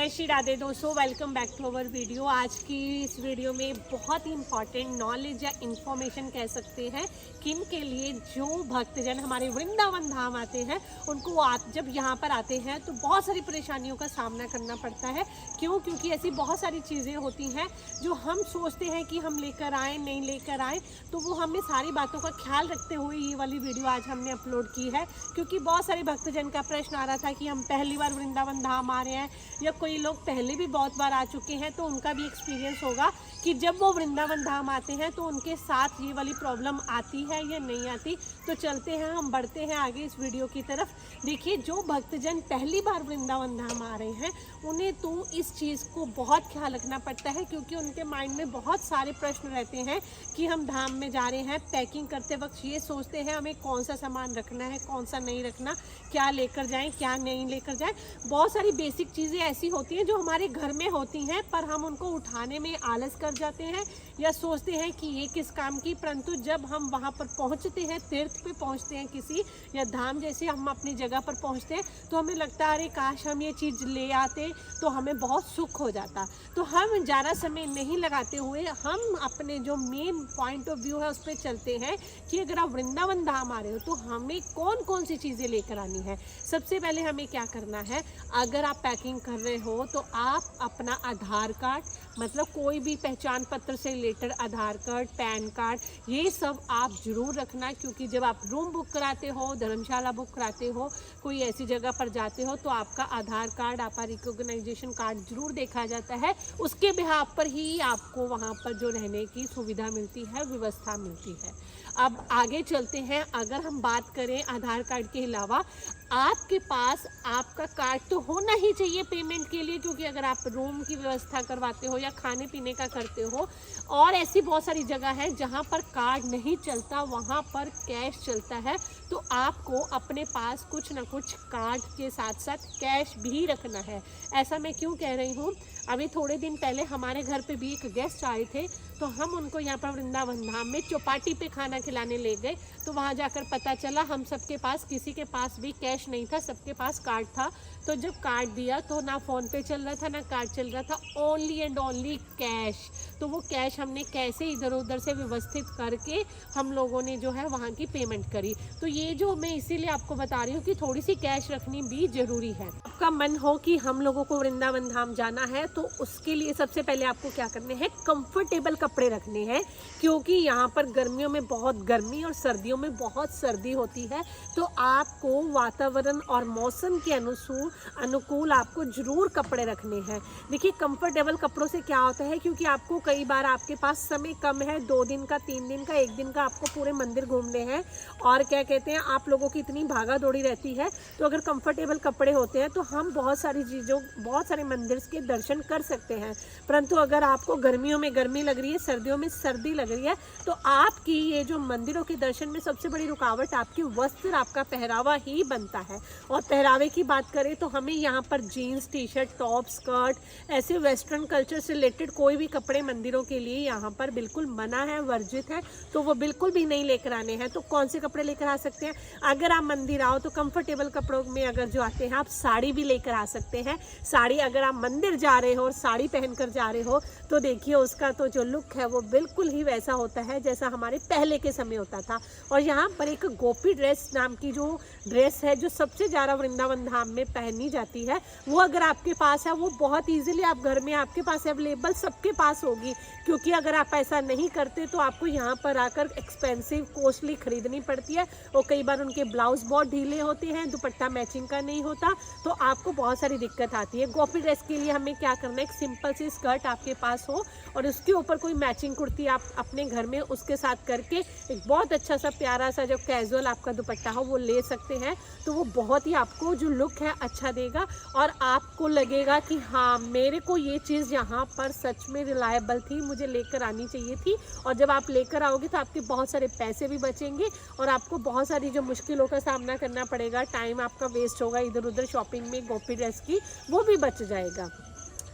जय श्री राधे दोस्तों, welcome back to our video. आज की इस वीडियो में बहुत ही इंपॉर्टेंट नॉलेज या इन्फॉर्मेशन कह सकते हैं किन के लिए जो भक्तजन हमारे वृंदावन धाम आते हैं उनको जब यहाँ पर आते हैं तो बहुत सारी परेशानियों का सामना करना पड़ता है। क्योंकि ऐसी बहुत सारी चीज़ें होती हैं जो हम सोचते हैं कि हम लेकर आए, नहीं लेकर आए, तो वो हमें सारी बातों का ख्याल रखते हुए ये वाली वीडियो आज हमने अपलोड की है। क्योंकि बहुत सारे भक्तजन का प्रश्न आ रहा था कि हम पहली बार वृंदावन धाम आ रहे हैं या कोई लोग पहले भी बहुत बार आ चुके हैं, तो उनका भी एक्सपीरियंस होगा कि जब वो वृंदावन धाम आते हैं तो उनके साथ ये वाली प्रॉब्लम आती है या नहीं आती। तो चलते हैं, हम बढ़ते हैं आगे इस वीडियो की तरफ। देखिए, जो भक्तजन पहली बार वृंदावन धाम आ रहे हैं उन्हें तो इस चीज़ को बहुत ख्याल रखना पड़ता है, क्योंकि उनके माइंड में बहुत सारे प्रश्न रहते हैं कि हम धाम में जा रहे हैं। पैकिंग करते वक्त ये सोचते हैं हमें कौन सा सामान रखना है, कौन सा नहीं रखना, क्या लेकर जाएं, क्या नहीं लेकर जाएं। बहुत सारी बेसिक चीज़ें ऐसी होती हैं जो हमारे घर में होती हैं, पर हम उनको उठाने में आलस कर जाते हैं या सोचते हैं कि ये किस काम की। परंतु जब हम वहाँ पर पहुँचते हैं, तीर्थ पे पहुँचते हैं किसी, या धाम जैसे हम अपनी जगह पर पहुँचते हैं, तो हमें लगता है अरे काश हम ये चीज़ ले आते तो हमें बहुत सुख हो जाता। तो हम ज़्यादा समय नहीं लगाते हुए हम अपने जो मेन पॉइंट ऑफ व्यू है उस पर चलते हैं कि अगर आप वृंदावन धाम आ रहे हो तो हमें कौन कौन सी चीज़ें लेकर आनी है। सबसे पहले हमें क्या करना है, अगर आप पैकिंग कर रहे हो तो आप अपना आधार कार्ड, मतलब कोई भी पहचान पत्र से रिलेटेड आधार कार्ड, पैन कार्ड, ये सब आप ज़रूर रखना। क्योंकि जब आप रूम बुक कराते हो, धर्मशाला बुक कराते हो, कोई ऐसी जगह पर जाते हो, तो आपका आधार कार्ड, आपका रिकॉग्नाइजेशन कार्ड ज़रूर देखा जाता है। उसके बिहाफ पर ही आपको वहाँ पर जो रहने की सुविधा मिलती है, व्यवस्था मिलती है। अब आगे चलते हैं। अगर हम बात करें आधार कार्ड के अलावा, आपके पास आपका कार्ड तो होना ही चाहिए पेमेंट के लिए, क्योंकि अगर आप रूम की व्यवस्था करवाते हो या खाने पीने का करते हो, और ऐसी बहुत सारी जगह है जहां पर कार्ड नहीं चलता, वहां पर कैश चलता है, तो आपको अपने पास कुछ ना कुछ कार्ड के साथ साथ कैश भी रखना है। ऐसा मैं क्यों कह रही हूँ, अभी थोड़े दिन पहले हमारे घर पे भी एक गेस्ट आए थे, तो हम उनको यहाँ पर वृंदावन धाम में चौपाटी पे खाना खिलाने ले गए। तो वहाँ जाकर पता चला हम सबके पास, किसी के पास भी कैश नहीं था, सबके पास कार्ड था। तो जब कार्ड दिया तो ना फ़ोन पे चल रहा था ना कार्ड चल रहा था, ओनली एंड ओनली कैश। तो वो कैश हमने कैसे इधर उधर से व्यवस्थित करके हम लोगों ने जो है वहाँ की पेमेंट करी। तो ये जो मैं इसीलिए आपको बता रही हूँ कि थोड़ी सी कैश रखनी भी ज़रूरी है। आपका मन हो कि हम लोगों को वृंदावन धाम जाना है, तो उसके लिए सबसे पहले आपको क्या करने हैं, कंफर्टेबल कपड़े रखने हैं। क्योंकि यहाँ पर गर्मियों में बहुत गर्मी और सर्दियों में बहुत सर्दी होती है, तो आपको वातावरण और मौसम के अनुकूल आपको ज़रूर कपड़े रखने हैं। देखिए, कंफर्टेबल कपड़ों से क्या होता है, क्योंकि आपको कई बार आपके पास समय कम है, 2 दिन का, 3 दिन का, 1 दिन का आपको पूरे मंदिर घूमने हैं, और क्या कहते हैं, आप लोगों की इतनी भागा दौड़ी रहती है। तो अगर कंफर्टेबल कपड़े होते हैं तो हम बहुत सारी चीज़ों, बहुत सारे मंदिर के दर्शन कर सकते हैं। परंतु अगर आपको गर्मियों में गर्मी लग रही है, सर्दियों में सर्दी लग रही है, तो आपकी ये जो मंदिरों के दर्शन में सबसे बड़ी रुकावट आपकी वस्त्र, आपका पहरावा ही बनता है। और पहरावे की बात करें तो हमें यहाँ पर jeans, T shirt, top, skirt, ऐसे वेस्टर्न कल्चर से रिलेटेड कोई भी कपड़े मंदिरों के लिए यहाँ पर बिल्कुल मना है, वर्जित है, तो वो बिल्कुल भी नहीं लेकर आने हैं। तो कौन से कपड़े लेकर आ सकते हैं, अगर आप मंदिर आओ तो कंफर्टेबल कपड़ों में अगर जो आते हैं, आप साड़ी भी लेकर आ सकते हैं। साड़ी, अगर आप मंदिर जा रहे हो और साड़ी पहनकर जा रहे हो, तो देखिए उसका तो जो लुक है वो बिल्कुल ही वैसा होता है जैसा हमारे पहले के समय होता था। और यहाँ पर एक गोपी ड्रेस नाम की जो ड्रेस है, जो सबसे ज़्यादा वृंदावन धाम में पहनी जाती है, वो अगर आपके पास है, वो बहुत ईजिली आप घर में, आपके पास अवेलेबल, सबके पास होगी। क्योंकि अगर आप ऐसा नहीं करते तो आपको यहाँ पर आकर एक्सपेंसिव, कॉस्टली खरीदनी पड़ती है, और कई बार उनके ब्लाउज बहुत ढीले होते हैं, दुपट्टा मैचिंग का नहीं होता, तो आपको बहुत सारी दिक्कत आती है। गोपी ड्रेस के लिए हमें क्या करना है, एक सिंपल सी स्कर्ट आपके पास हो और उसके ऊपर कोई मैचिंग कुर्ती आप अपने घर में उसके साथ करके एक बहुत अच्छा सा प्यारा सा जो कैजुअल आपका दुपट्टा हो वो ले सकते हैं। तो वो बहुत ही आपको जो लुक है अच्छा देगा, और आपको लगेगा कि हाँ, मेरे को ये चीज़ यहाँ पर सच में रिलायबल थी, मुझे लेकर आनी चाहिए थी। और जब आप लेकर आओगे तो आपके बहुत सारे पैसे भी बचेंगे और आपको बहुत सारी जो मुश्किलों का सामना करना पड़ेगा, टाइम आपका वेस्ट होगा इधर उधर शॉपिंग में, गोपी ड्रेस की, वो भी बच जाएगा।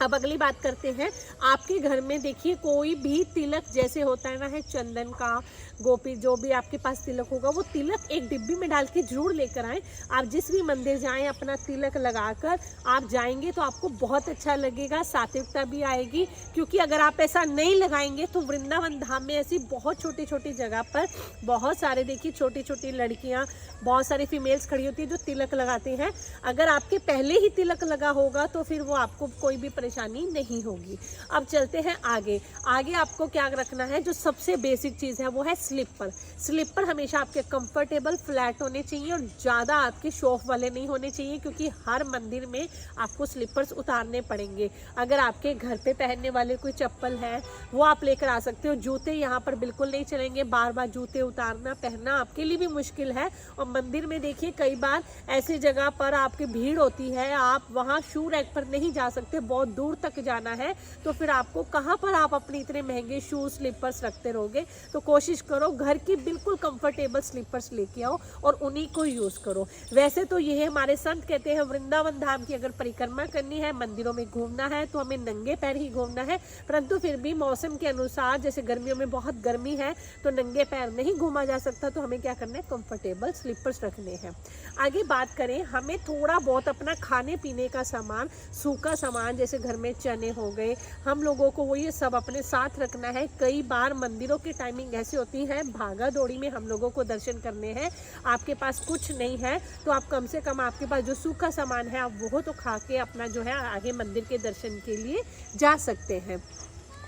अब अगली बात करते हैं, आपके घर में देखिए कोई भी तिलक जैसे होता है ना, है चंदन का, गोपी, जो भी आपके पास तिलक होगा वो तिलक एक डिब्बी में डाल के जरूर लेकर आएँ। आप जिस भी मंदिर जाएं अपना तिलक लगाकर आप जाएंगे तो आपको बहुत अच्छा लगेगा, सात्विकता भी आएगी। क्योंकि अगर आप ऐसा नहीं लगाएंगे तो वृंदावन धाम में ऐसी बहुत छोटी छोटी जगह पर बहुत सारे देखिए छोटी छोटी लड़कियाँ, बहुत सारी फीमेल्स खड़ी होती है जो तिलक लगाते हैं। अगर आपके पहले ही तिलक लगा होगा तो फिर वो आपको कोई भी परेशानी नहीं होगी। अब चलते हैं आगे। आगे आपको क्या रखना है, जो सबसे बेसिक चीज़ है वो है स्लीपर। स्लीपर हमेशा आपके कंफर्टेबल फ्लैट होने चाहिए और ज़्यादा आपके शौफ वाले नहीं होने चाहिए, क्योंकि हर मंदिर में आपको स्लीपर्स उतारने पड़ेंगे। अगर आपके घर पे पहनने वाले कोई चप्पल है वो आप लेकर आ सकते हो। जूते यहाँ पर बिल्कुल नहीं चलेंगे, बार बार जूते उतारना पहनना आपके लिए भी मुश्किल है। और मंदिर में देखिए कई बार ऐसी जगह पर आपकी भीड़ होती है, आप वहाँ शू रैक पर नहीं जा सकते, बहुत दूर तक जाना है, तो फिर आपको कहाँ पर आप अपने इतने महंगे शूज स्लीपर्स रखते रहोगे। तो कोशिश करो घर की बिल्कुल कंफर्टेबल स्लीपर्स लेके आओ और उन्हीं को यूज़ करो। वैसे तो ये हमारे संत कहते हैं वृंदावन धाम की अगर परिक्रमा करनी है, मंदिरों में घूमना है तो हमें नंगे पैर ही घूमना है, परंतु फिर भी मौसम के अनुसार जैसे गर्मियों में बहुत गर्मी है तो नंगे पैर नहीं घूमा जा सकता, तो हमें क्या करना है, कंफर्टेबल स्लीपर्स रखने हैं। आगे बात करें, हमें थोड़ा बहुत अपना खाने पीने का सामान, सूखा सामान जैसे घर में चने हो गए, हम लोगों को वो ये सब अपने साथ रखना है। कई बार मंदिरों की टाइमिंग ऐसी होती है, भागा दौड़ी में हम लोगों को दर्शन करने हैं, आपके पास कुछ नहीं है तो आप कम से कम आपके पास जो सूखा सामान है आप वो तो खा के अपना जो है आगे मंदिर के दर्शन के लिए जा सकते हैं।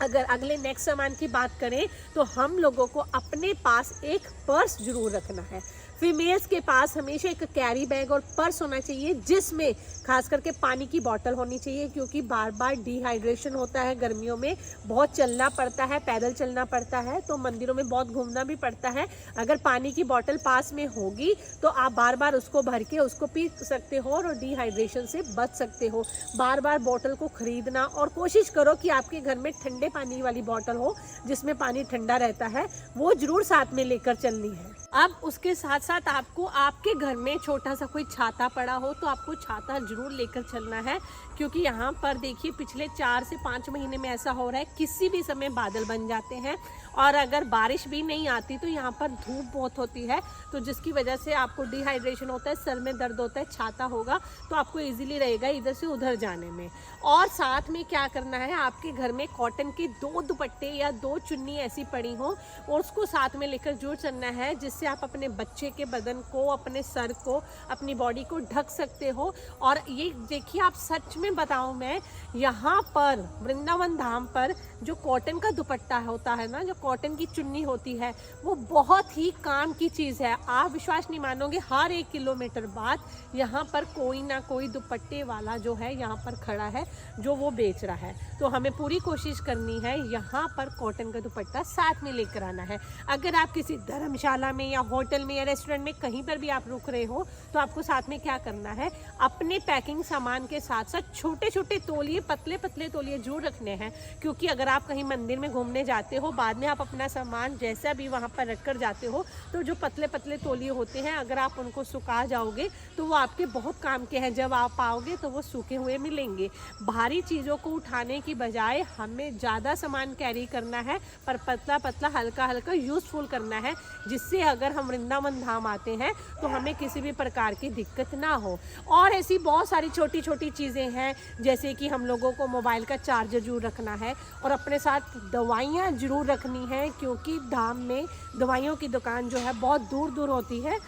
अगर अगले नेक्स्ट सामान की बात करें तो हम लोगों को अपने पास एक पर्स जरूर रखना है। फीमेल्स के पास हमेशा एक कैरी बैग और पर्स होना चाहिए जिसमें खास करके पानी की बोतल होनी चाहिए, क्योंकि बार बार डिहाइड्रेशन होता है, गर्मियों में बहुत चलना पड़ता है, पैदल चलना पड़ता है, तो मंदिरों में बहुत घूमना भी पड़ता है। अगर पानी की बोतल पास में होगी तो आप बार बार उसको भर के उसको पी सकते हो और डिहाइड्रेशन से बच सकते हो। बार बार बोतल को खरीदना, और कोशिश करो कि आपके घर में ठंडे पानी वाली बोतल हो जिसमें पानी ठंडा रहता है, वो जरूर साथ में लेकर चलनी है। अब उसके साथ साथ आपको आपके घर में छोटा सा कोई छाता पड़ा हो तो आपको छाता जरूर लेकर चलना है, क्योंकि यहाँ पर देखिए पिछले 4 से 5 महीने में ऐसा हो रहा है किसी भी समय बादल बन जाते हैं, और अगर बारिश भी नहीं आती तो यहाँ पर धूप बहुत होती है, तो जिसकी वजह से आपको डिहाइड्रेशन होता है, सर में दर्द होता है। छाता होगा तो आपको इजीली रहेगा इधर से उधर जाने में। और साथ में क्या करना है, आपके घर में कॉटन के 2 दुपट्टे या 2 चुन्नी ऐसी पड़ी हो और उसको साथ में लेकर जरूर चलना है, जिससे आप अपने बच्चे के बदन को, अपने सर को, अपनी बॉडी को ढक सकते हो। और ये देखिए, आप सच में बताऊं, मैं यहाँ पर वृंदावन धाम पर जो कॉटन का दुपट्टा होता है ना, जो कॉटन की चुन्नी होती है, वो बहुत ही काम की चीज़ है। आप विश्वास नहीं मानोगे, हर 1 किलोमीटर बाद यहाँ पर कोई ना कोई दुपट्टे वाला जो है यहाँ पर खड़ा है जो वो बेच रहा है। तो हमें पूरी कोशिश करनी है यहाँ पर कॉटन का दुपट्टा साथ में लेकर आना है। अगर आप किसी धर्मशाला में या होटल में या रेस्टोरेंट में कहीं पर भी आप रुक रहे हो तो आपको साथ में क्या करना है, अपने पैकिंग सामान के साथ साथ छोटे छोटे तौलिए, पतले पतले तौलिए जरूर रखने हैं, क्योंकि अगर आप कहीं मंदिर में घूमने जाते हो, बाद में आप अपना सामान जैसा भी वहाँ पर रख कर जाते हो, तो जो पतले पतले तौलिए होते हैं अगर आप उनको सुखा जाओगे तो वो आपके बहुत काम के हैं। जब आप आओगे तो वो सूखे हुए मिलेंगे। भारी चीज़ों को उठाने की बजाय हमें ज़्यादा सामान कैरी करना है, पर पतला पतला हल्का हल्का यूज़फुल करना है, जिससे अगर हम वृंदावन धाम आते हैं तो हमें किसी भी प्रकार की दिक्कत ना हो। और ऐसी बहुत सारी छोटी छोटी चीज़ें हैं, जैसे कि हम लोगों को मोबाइल का चार्जर जरूर रखना है और अपने साथ दवाइयाँ जरूर रखनी है, क्योंकि धाम में दवाइयों की दुकान जो है बहुत दूर दूर होती है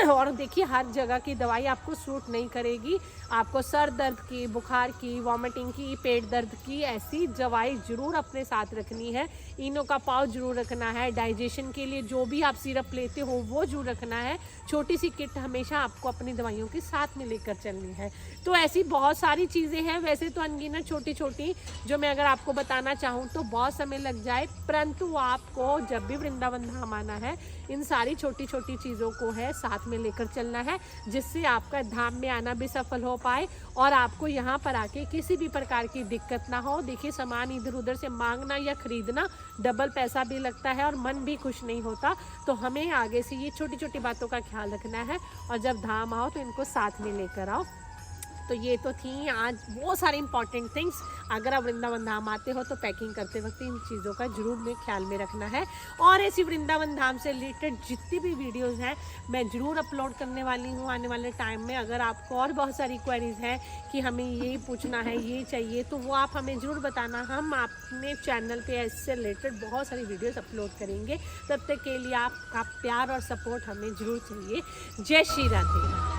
और देखिए हर जगह की दवाई आपको सूट नहीं करेगी। आपको सर दर्द की, बुखार की, वॉमिटिंग की, पेट दर्द की ऐसी दवाई जरूर अपने साथ रखनी है। इनो का पाउच जरूर रखना है। डाइजेशन के लिए जो भी आप सिरप लेते हो वो जरूर रखना है। छोटी सी किट हमेशा आपको अपनी दवाइयों के साथ में लेकर चलनी है। तो ऐसी बहुत सारी चीज़ें हैं, वैसे तो अनगिनत छोटी छोटी, जो मैं अगर आपको बताना चाहूँ तो बहुत समय लग जाए, परंतु आपको जब भी वृंदावन धाम आना है इन सारी छोटी छोटी चीज़ों को है साथ में लेकर चलना है, जिससे आपका धाम में आना भी सफल हो पाए और आपको यहाँ पर आके किसी भी प्रकार की दिक्कत ना हो। देखिए, सामान इधर उधर से मांगना या खरीदना डबल पैसा भी लगता है और मन भी खुश नहीं होता। तो हमें आगे से ये छोटी छोटी बातों का ख्याल रखना है और जब धाम आओ तो इनको साथ में लेकर आओ। तो ये तो थी आज वो सारे इंपॉर्टेंट थिंग्स। अगर आप वृंदावन धाम आते हो तो पैकिंग करते वक्त इन चीज़ों का जरूर में ख्याल में रखना है। और ऐसी वृंदावन धाम से रिलेटेड जितनी भी वीडियोज़ हैं मैं ज़रूर अपलोड करने वाली हूँ आने वाले टाइम में। अगर आपको और बहुत सारी क्वेरीज हैं कि हमें ये पूछना है, ये चाहिए, तो वो आप हमें ज़रूर बताना। हम अपने चैनल पे इससे रिलेटेड बहुत सारी वीडियोस अपलोड करेंगे। तब तक के लिए आपका प्यार और सपोर्ट हमें ज़रूर चाहिए। जय श्री राधे।